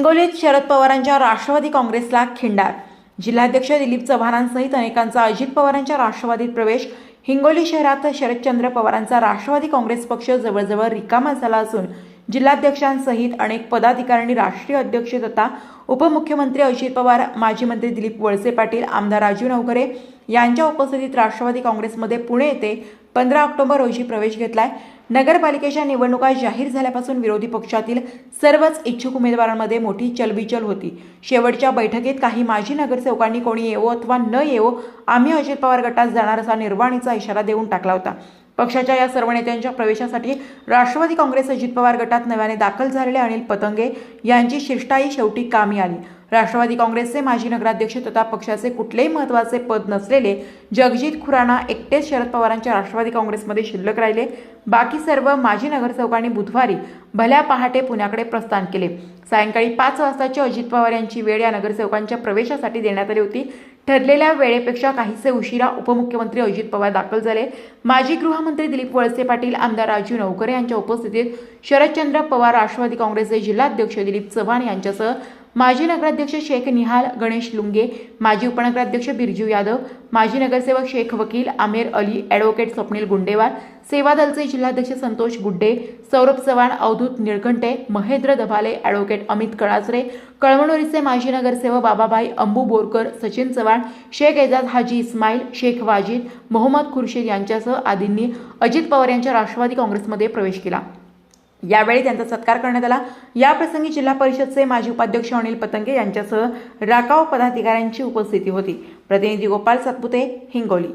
हिंगोलीत शरद पवारांच्या राष्ट्रवादी काँग्रेसला खिंडार. जिल्हाध्यक्ष दिलीप चव्हाणांसहित अनेकांचा अजित पवारांच्या राष्ट्रवादीत प्रवेश. हिंगोली शहरात शरदचंद्र पवारांचा राष्ट्रवादी काँग्रेस पक्ष जवळजवळ रिकामा झाला असून जिल्हाध्यक्षांसहित अनेक पदाधिकाऱ्यांनी राष्ट्रीय अध्यक्ष तथा उपमुख्यमंत्री अजित पवार, माजी मंत्री दिलीप वळसे पाटील, आमदार राजू नवघरे यांच्या उपस्थितीत राष्ट्रवादी काँग्रेसमध्ये पुणे येथे 15 ऑक्टोबर रोजी प्रवेश घेतलाय. नगरपालिकेच्या निवडणुका जाहीर झाल्यापासून विरोधी पक्षातील सर्वच इच्छुक उमेदवारांमध्ये मोठी चलबिचल होती. शेवटच्या बैठकीत काही माजी नगरसेवकांनी कोणी येवो अथवा न येवो आम्ही अजित पवार गटात जाणार असा निर्वाणीचा इशारा देऊन टाकला होता. पक्षाच्या या सर्व नेत्यांच्या प्रवेशासाठी राष्ट्रवादी काँग्रेस अजित पवार गटात नव्याने दाखल झालेले अनिल पतंगे यांची शिष्टाई शेवटी कामी आली. राष्ट्रवादी काँग्रेसचे माजी नगराध्यक्ष तथा पक्षाचे कुठलेही महत्त्वाचे पद नसलेले जगजित खुराना एकटेच शरद पवारांच्या राष्ट्रवादी काँग्रेसमध्ये शिल्लक राहिले. बाकी सर्व माजी नगरसेवकांनी बुधवारी भल्या पहाटे पुण्याकडे प्रस्थान केले. सायंकाळी 5 वाजताची अजित पवार यांची वेळ या नगरसेवकांच्या प्रवेशासाठी देण्यात आली होती. ठरलेल्या वेळेपेक्षा काहीसे उशिरा उपमुख्यमंत्री अजित पवार दाखल झाले. माजी गृहमंत्री दिलीप वळसे पाटील, आमदार राजू नवघरे यांच्या उपस्थितीत शरदचंद्र पवार, राष्ट्रवादी काँग्रेसचे जिल्हाध्यक्ष दिलीप चव्हाण यांच्यासह माजी नगराध्यक्ष शेख निहाल गणेश लुंगे, माजी उपनगराध्यक्ष बिरजू यादव, माजी नगरसेवक शेख वकील आमिर अली, ॲडव्होकेट स्वप्नील गुंडेवार, सेवा दलचे जिल्हाध्यक्ष संतोष गुड्डे, सौरभ चव्हाण, अवधूत निळकंठे, महेंद्र दभाले, ॲडव्होकेट अमित कळासरे, कळमनुरीचे माजी नगरसेवक बाबाभाई अंबू बोरकर, सचिन चव्हाण, शेख एजाज हाजी इस्माईल, शेख वाजिद, मोहम्मद खुर्शीद यांच्यासह आदींनी अजित पवार यांच्या राष्ट्रवादी काँग्रेसमध्ये प्रवेश केला. यावेळी त्यांचा सत्कार करण्यात आला. याप्रसंगी जिल्हा परिषदचे माजी उपाध्यक्ष अनिल पतंगे यांच्यासह राकाव पदाधिकाऱ्यांची उपस्थिती होती. प्रतिनिधी गोपाल सातपुते, हिंगोली.